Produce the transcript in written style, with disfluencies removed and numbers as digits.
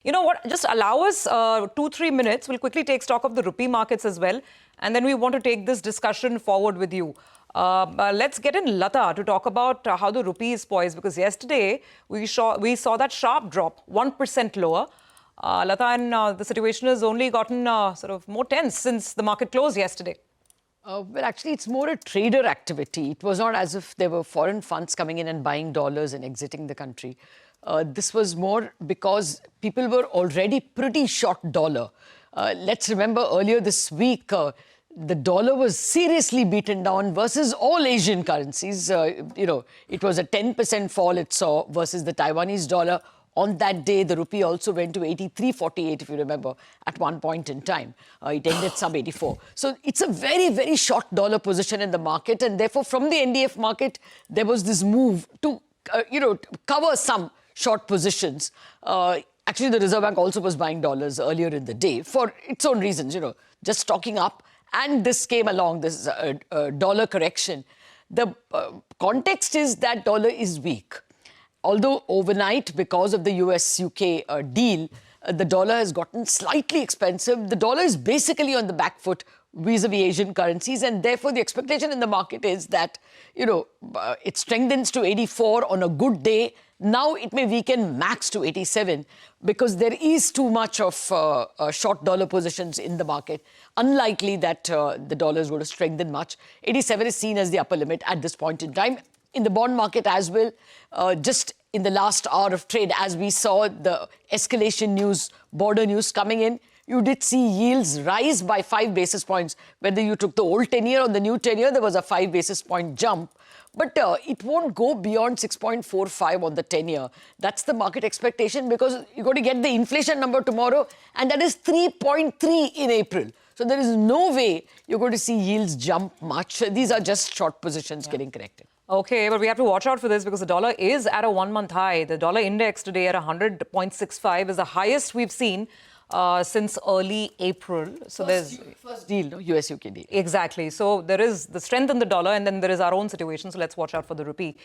You know what? Just allow us 2-3 minutes. We'll quickly take stock of the rupee markets as well. And then we want to take this discussion forward with you. Let's get in Latha to talk about how the rupee is poised. Because yesterday, we saw that sharp drop, 1% lower. Latha, and the situation has only gotten sort of more tense since the market closed yesterday. Well, actually, it's more a trader activity. It was not as if there were foreign funds coming in and buying dollars and exiting the country. This was more because people were already pretty short dollar. Let's remember earlier this week, the dollar was seriously beaten down versus all Asian currencies. It was a 10% fall it saw versus the Taiwanese dollar. On that day, the rupee also went to 83.48, if you remember, at one point in time. It ended sub 84. So it's a very, very short dollar position in the market. And therefore, from the NDF market, there was this move to, cover some short positions. Actually, the Reserve Bank also was buying dollars earlier in the day for its own reasons, just stocking up. And this came along, this dollar correction. The context is that dollar is weak. Although overnight, because of the US-UK deal, the dollar has gotten slightly expensive. The dollar is basically on the back foot vis-a-vis Asian currencies. And therefore, the expectation in the market is that, it strengthens to 84 on a good day. Now it may weaken max to 87 because there is too much of short dollar positions in the market. Unlikely that the dollar is going to strengthen much. 87 is seen as the upper limit at this point in time. In the bond market as well, just in the last hour of trade, as we saw the escalation news, border news coming in, you did see yields rise by 5 basis points. Whether you took the old 10-year or the new 10-year, there was a 5 basis point jump. But it won't go beyond 6.45 on the 10-year. That's the market expectation because you're going to get the inflation number tomorrow, and that is 3.3 in April. So there is no way you're going to see yields jump much. These are just short positions getting corrected. Okay, but we have to watch out for this because the dollar is at a one-month high. The dollar index today at 100.65 is the highest we've seen since early April. So first deal, US-UK deal. Exactly. So there is the strength in the dollar and then there is our own situation. So let's watch out for the rupee.